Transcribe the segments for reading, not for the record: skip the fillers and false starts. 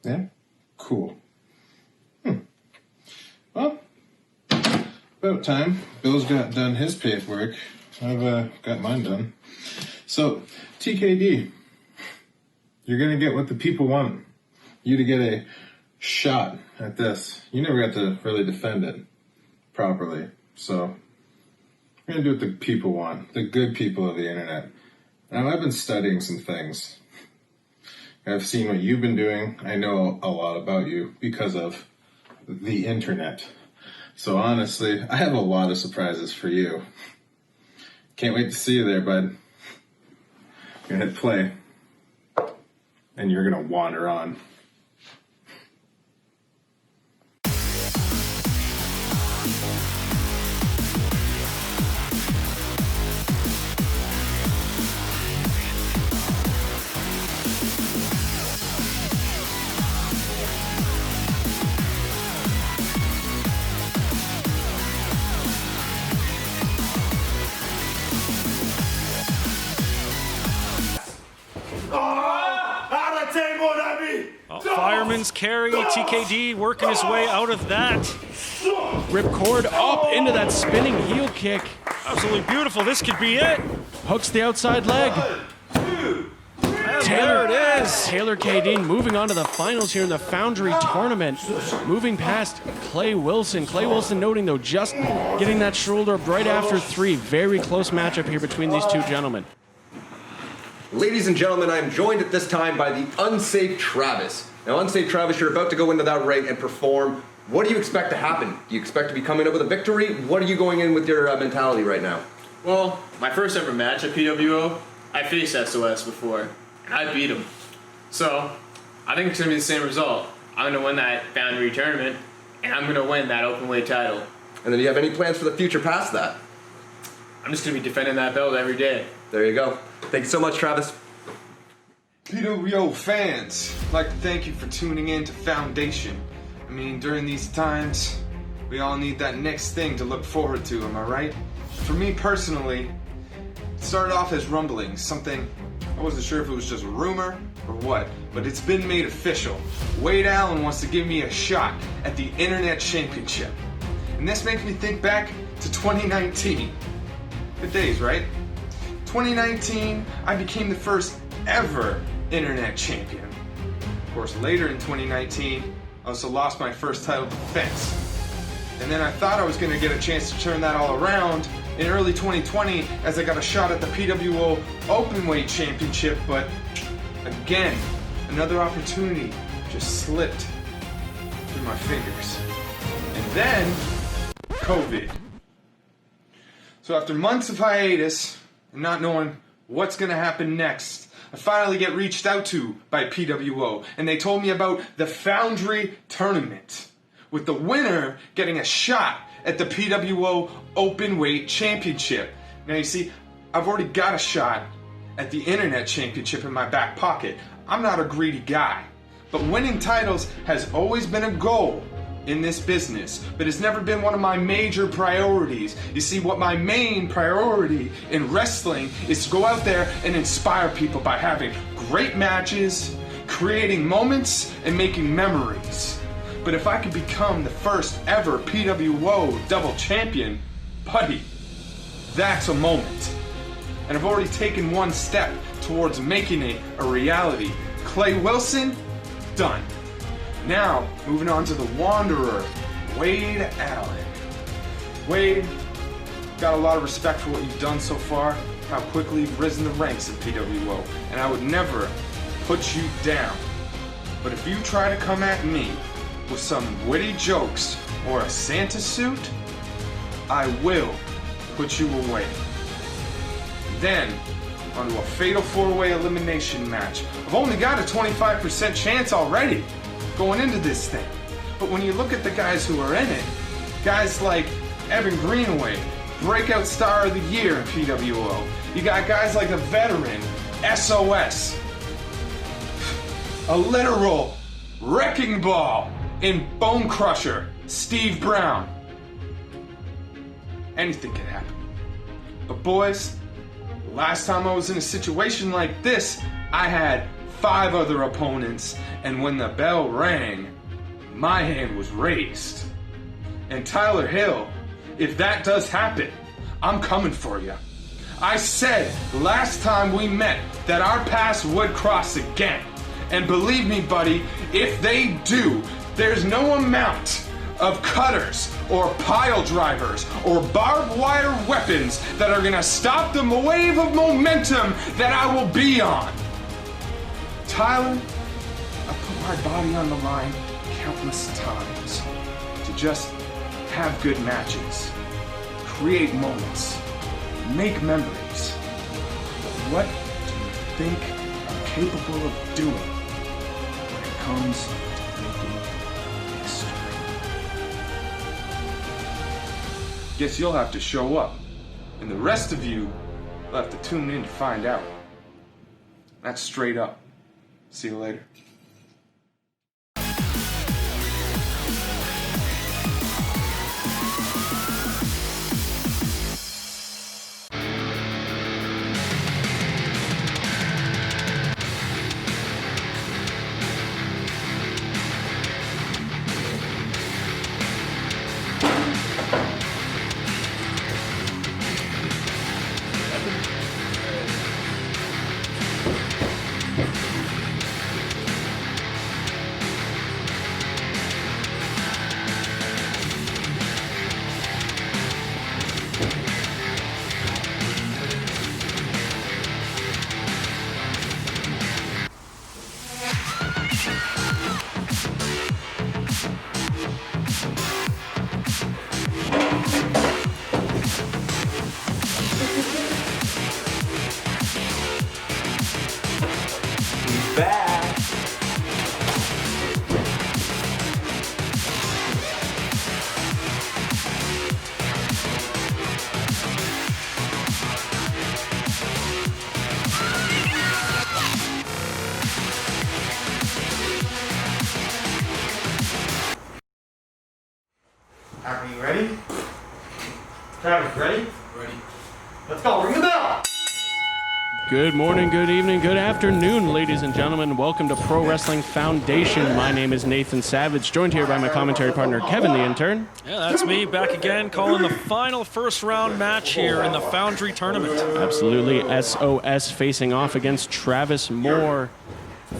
Yeah? Cool. Well, about time. Bill's got done his paperwork. I've got mine done. So, TKD, you're going to get what the people want. You to get a shot at this. You never got to really defend it properly. So, we're going to do what the people want. The good people of the internet. Now, I've been studying some things. I've seen what you've been doing. I know a lot about you because of the internet. So honestly, I have a lot of surprises for you. Can't wait to see you there, bud. You're gonna hit play, and you're gonna wander on. Fireman's carry, TKD working his way out of that. Ripcord up into that spinning heel kick. Absolutely beautiful. This could be it. Hooks the outside leg. There it is. Taylor K. moving on to the finals here in the Foundry Tournament. Moving past Clay Wilson. Clay Wilson noting, though, just getting that shoulder up right after 3. Very close matchup here between these two gentlemen. Ladies and gentlemen, I am joined at this time by the unsafe Travis. Now, unsafe Travis, you're about to go into that ring and perform. What do you expect to happen? Do you expect to be coming up with a victory? What are you going in with your mentality right now? Well, my first ever match at PWO, I faced S.O.S before, and I beat him. So, I think it's going to be the same result. I'm going to win that Foundry Tournament, and I'm going to win that openweight title. And then do you have any plans for the future past that? I'm just going to be defending that belt every day. There you go. Thank you so much, Travis. PWO fans, I'd like to thank you for tuning in to Foundation. I mean, during these times, we all need that next thing to look forward to, am I right? For me personally, it started off as rumblings, something I wasn't sure if it was just a rumor or what, but it's been made official. Wade Allan wants to give me a shot at the Internet Championship. And this makes me think back to 2019. Good days, right? 2019, I became the first ever Internet champion. Of course, later in 2019, I also lost my first title defense. And then I thought I was going to get a chance to turn that all around in early 2020 as I got a shot at the PWO Openweight Championship, but again, another opportunity just slipped through my fingers. And then, COVID. So after months of hiatus, and not knowing what's going to happen next, I finally get reached out to by PWO, and they told me about the Foundry Tournament, with the winner getting a shot at the PWO Openweight Championship. Now you see, I've already got a shot at the Internet Championship in my back pocket. I'm not a greedy guy, but winning titles has always been a goal in this business, but it's never been one of my major priorities. You see, what my main priority in wrestling is to go out there and inspire people by having great matches, creating moments, and making memories. But if I could become the first ever PWO double champion, buddy, that's a moment. And I've already taken one step towards making it a reality. Clay Wilson, done. Now, moving on to the Wanderer, Wade Allan. Wade, got a lot of respect for what you've done so far, how quickly you've risen the ranks at PWO, and I would never put you down. But if you try to come at me with some witty jokes or a Santa suit, I will put you away. Then, onto a fatal 4-way elimination match. I've only got a 25% chance already going into this thing. But when you look at the guys who are in it, guys like Evan Greenaway, breakout star of the year in PWO. You got guys like the veteran, S.O.S. A literal wrecking ball in Bone Crusher, Steve Brown. Anything can happen. But boys, last time I was in a situation like this, I had 5 other opponents, and when the bell rang, my hand was raised. And Tyler Hill, if that does happen, I'm coming for you. I said last time we met that our paths would cross again. And believe me, buddy, if they do, there's no amount of cutters or pile drivers or barbed wire weapons that are gonna stop the wave of momentum that I will be on. Tyler, I put my body on the line countless times to just have good matches, create moments, make memories. But what do you think I'm capable of doing when it comes to making history? Guess you'll have to show up, and the rest of you will have to tune in to find out. That's straight up. See you later. Are you ready? Travis, ready? Ready. Let's go, ring the bell! Good morning, good evening, good afternoon, ladies and gentlemen. Welcome to Pro Wrestling Foundation. My name is Nathan Savage, joined here by my commentary partner, Kevin the Intern. Yeah, that's me back again, calling the final first round match here in the Foundry Tournament. Absolutely. S.O.S. facing off against Travis Moore.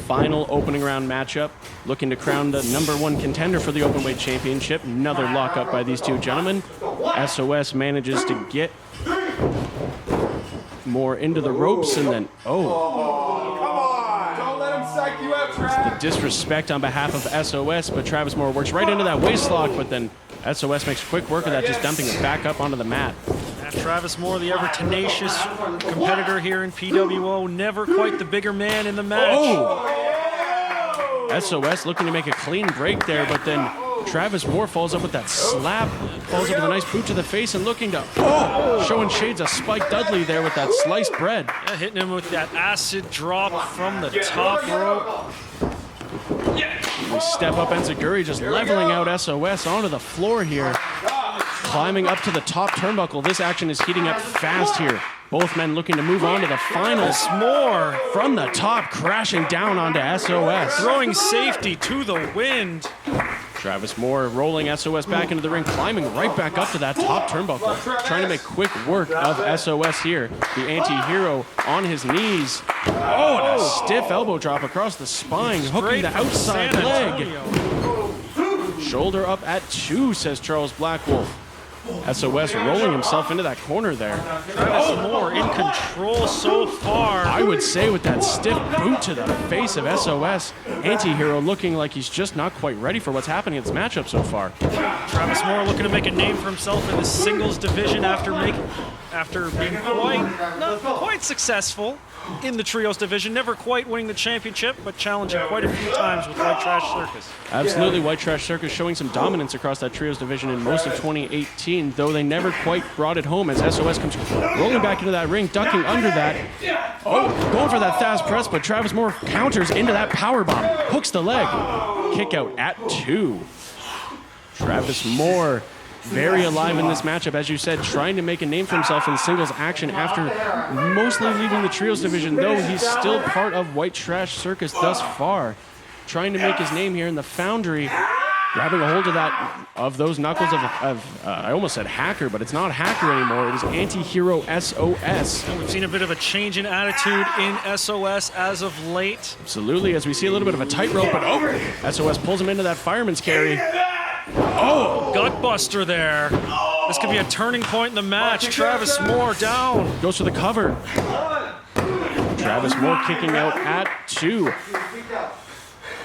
Final opening round matchup, looking to crown the #1 contender for the Openweight Championship. Another lockup by these two gentlemen. S.O.S. manages to get Moore into the ropes, and then, Come on! Don't let him psych you out, Travis! the disrespect on behalf of S.O.S., but Travis Moore works right into that waistlock, but then S.O.S. makes quick work of that, just dumping it back up onto the mat. And Travis Moore, the ever tenacious competitor here in PWO, never quite the bigger man in the match. S.O.S. looking to make a clean break there, but then Travis Moore falls up with that slap, falls up with a nice boot to the face, and looking to, showing shades of Spike Dudley there with that sliced bread. Yeah, hitting him with that acid drop from the top rope. We step up Enziguri, just leveling out S.O.S. onto the floor here. Climbing up to the top turnbuckle. This action is heating up fast here. Both men looking to move on to the finals. Moore from the top, crashing down onto S.O.S. Throwing safety to the wind. Travis Moore rolling S.O.S. back into the ring, climbing right back up to that top turnbuckle, trying to make quick work of S.O.S. here. The anti-hero on his knees. Oh, and a stiff elbow drop across the spine, hooking the outside leg. Shoulder up at 2, says Charles Blackwolf. S.O.S. rolling himself into that corner there. Travis Moore in control so far. I would say with that stiff boot to the face of S.O.S., anti-hero looking like he's just not quite ready for what's happening in this matchup so far. Travis Moore looking to make a name for himself in the singles division after being not quite successful in the trios division, never quite winning the championship, but challenging quite a few times with White Trash Circus. Absolutely, White Trash Circus showing some dominance across that trios division in most of 2018, though they never quite brought it home as S.O.S. comes rolling back into that ring, ducking under that. Oh, going for that fast press, but Travis Moore counters into that powerbomb, hooks the leg. Kick out at 2. Travis Moore very alive in this matchup, as you said, trying to make a name for himself in singles action after mostly leaving the trios division, though he's still part of White Trash Circus thus far. Trying to make his name here in the Foundry, grabbing a hold of those knuckles of I almost said hacker, but it's not hacker anymore. It is anti-hero S.O.S. And we've seen a bit of a change in attitude in S.O.S. as of late. Absolutely, as we see a little bit of a tightrope, but S.O.S. pulls him into that fireman's carry. Oh, gutbuster there. This could be a turning point in the match. Travis Moore down. Goes for the cover. Travis Moore kicking out at 2.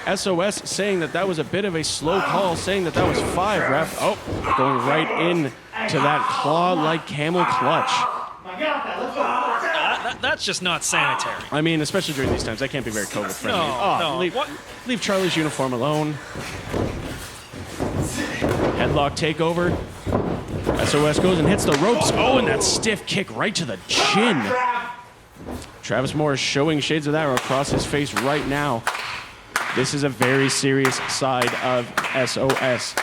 S.O.S. saying that was a bit of a slow call, saying that was 5, ref. Oh, going right in to that claw-like camel clutch. That's just not sanitary. I mean, especially during these times, that can't be very COVID-friendly. No. Leave Charlie's uniform alone. Headlock takeover. S.O.S. goes and hits the ropes. Oh, and that stiff kick right to the chin. Travis Moore is showing shades of that across his face right now. This is a very serious side of S.O.S.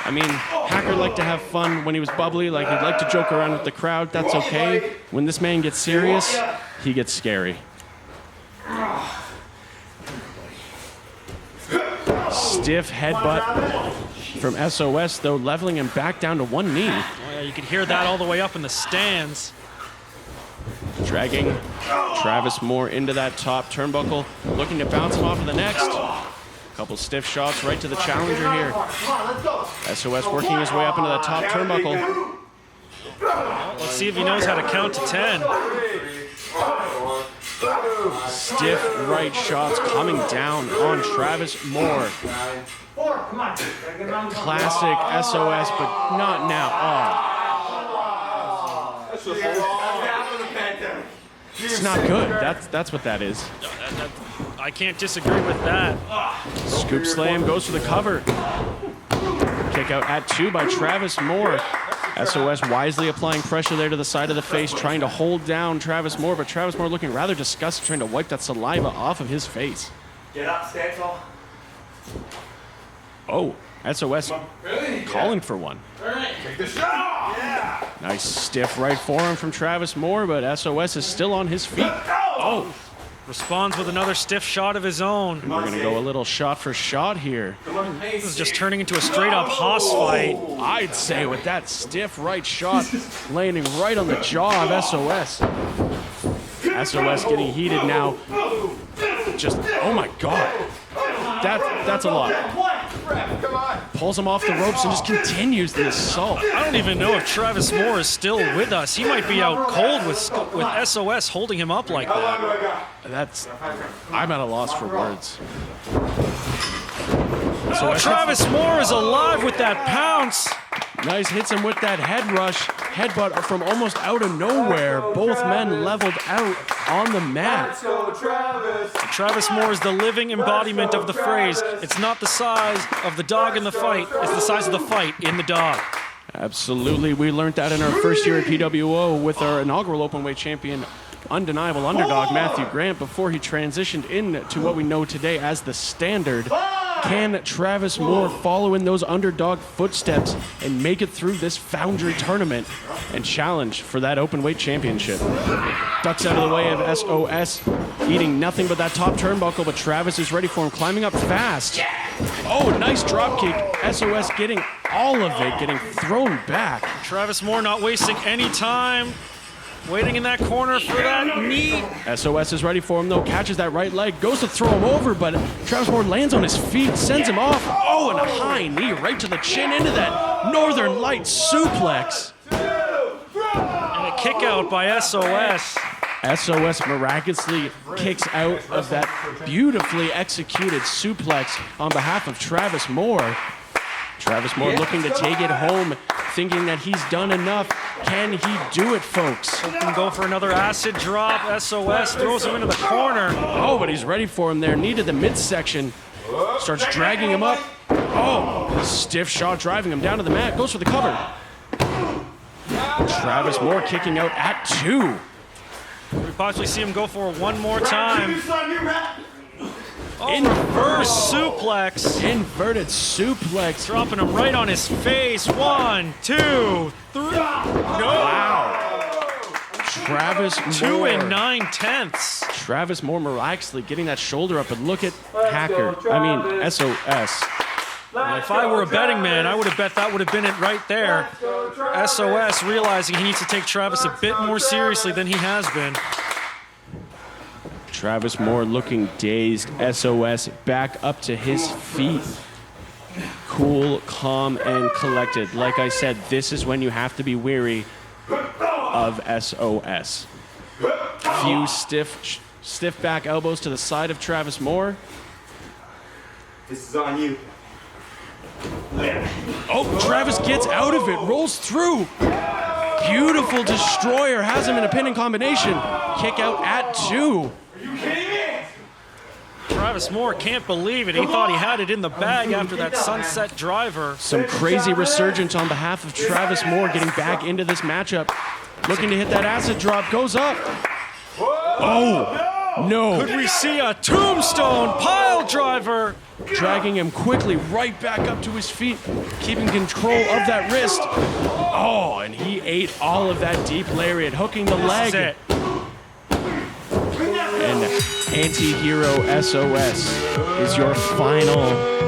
I mean, Hacker liked to have fun when he was bubbly, like he'd like to joke around with the crowd. That's okay. When this man gets serious, he gets scary. Stiff headbutt from S.O.S., though, leveling him back down to one knee. Oh, yeah, you could hear that all the way up in the stands. Dragging Travis Moore into that top turnbuckle, looking to bounce him off of the next. Couple stiff shots right to the challenger here. S.O.S. working his way up into that top turnbuckle. Let's see if he knows how to count to 10. Stiff right shots coming down on Travis Moore. Classic S.O.S., but not now. It's not good. That's what that is. I can't disagree with that. Scoop slam goes for the cover. Kick out at 2 by Travis Moore. S.O.S. wisely applying pressure there to the side of the face, trying to hold down Travis Moore, but Travis Moore looking rather disgusted, trying to wipe that saliva off of his face. Get up, stand tall. Oh, S.O.S. calling for one. Take the shot. Yeah. Nice stiff right forearm from Travis Moore, but S.O.S. is still on his feet. Oh, responds with another stiff shot of his own. we're going to go a little shot for shot here. This is just turning into a straight-up hoss fight. I'd say with that stiff right shot landing right on the jaw of S.O.S. S.O.S. getting heated now. Just, oh my God. That's a lot. Pulls him off the ropes and just continues the assault. I don't even know if Travis Moore is still with us. He might be out cold with S.O.S. holding him up like that. I'm at a loss for words. So Travis Moore is alive with that pounce. Nice, hits him with that headbutt from almost out of nowhere. Both men leveled out on the mat. Travis Moore is the living embodiment of the phrase, it's not the size of the dog in the fight, it's the size of the fight in the dog. Absolutely, we learned that in our first year at PWO with our inaugural openweight champion, undeniable underdog Matthew Grant, before he transitioned into what we know today as the standard. Can Travis Moore follow in those underdog footsteps and make it through this Foundry Tournament and challenge for that openweight championship? Ducks out of the way of S.O.S. eating nothing but that top turnbuckle, but Travis is ready for him, climbing up fast. Oh, nice drop kick. S.O.S. getting all of it, getting thrown back. Travis Moore not wasting any time. Waiting in that corner for that knee. S.O.S. is ready for him, though. Catches that right leg. Goes to throw him over, but Travis Moore lands on his feet. Sends him off. Oh, and a high knee right to the chin into that Northern Lights suplex. And a kick out by S.O.S. S.O.S. miraculously kicks out of that beautifully executed suplex on behalf of Travis Moore. Travis Moore looking to take it home, thinking that he's done enough. Can he do it, folks? Can go for another acid drop. S.O.S. throws him into the corner. Oh, but he's ready for him there. Knee to the midsection. Starts dragging him up. Oh, stiff shot driving him down to the mat. Goes for the cover. Travis Moore kicking out at 2. We possibly see him go for one more time. Reverse suplex. Inverted suplex. Dropping him right on his face. 1, 2, 3. No. Wow. Travis 2 Moore. 9/10. Travis Moore miraculously getting that shoulder up, and look at S.O.S. If I were a betting man, I would have bet that would have been it right there. S.O.S. realizing he needs to take Travis a bit more seriously than he has been. Travis Moore looking dazed. S.O.S. back up to his feet. Cool, calm, and collected. Like I said, this is when you have to be weary of S.O.S. Few stiff back elbows to the side of Travis Moore. This is on you. Oh, Travis gets out of it, rolls through. Beautiful destroyer, has him in a pinning combination. Kick out at 2. Travis Moore can't believe it. He thought he had it in the bag after that sunset driver. Some crazy resurgence on behalf of Travis Moore getting back into this matchup. Looking to hit that acid drop, goes up. Oh, no. Could we see a tombstone pile driver? Dragging him quickly right back up to his feet, keeping control of that wrist. Oh, and he ate all of that deep lariat, hooking the leg. That's it. And anti-hero S.O.S. is your final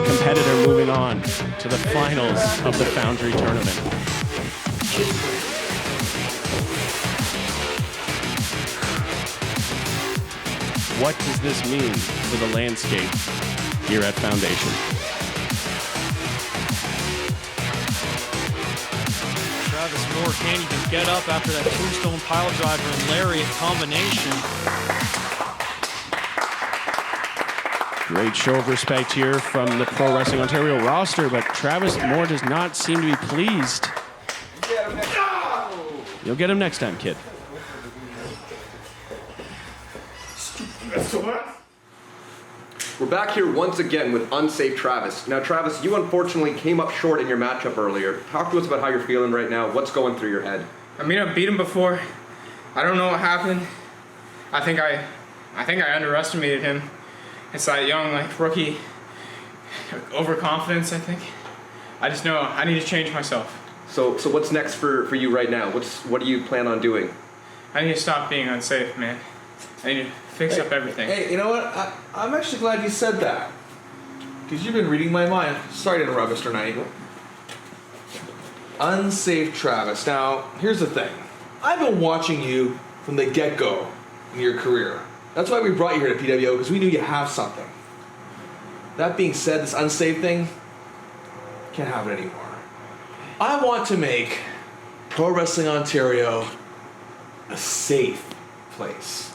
competitor moving on to the finals of the Foundry Tournament. What does this mean for the landscape here at Foundation? Travis Moore can't even get up after that tombstone pile driver and lariat combination. Great show of respect here from the Pro Wrestling Ontario roster, but Travis Moore does not seem to be pleased. You'll get him next time, kid. We're back here once again with unsafe Travis. Now, Travis, you unfortunately came up short in your matchup earlier. Talk to us about how you're feeling right now. What's going through your head? I mean, I beat him before. I don't know what happened. I think I underestimated him. It's that young, rookie overconfidence, I think. I just know I need to change myself. So what's next for you right now? What do you plan on doing? I need to stop being unsafe, man. I need to fix up everything. Hey, you know what? I'm actually glad you said that. Because you've been reading my mind. Sorry to interrupt, Mr. Knight. Unsafe Travis. Now, here's the thing. I've been watching you from the get-go in your career. That's why we brought you here to PWO, because we knew you have something. That being said, this unsafe thing, can't have it anymore. I want to make Pro Wrestling Ontario a safe place.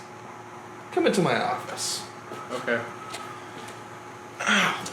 Come into my office. Okay. Ow.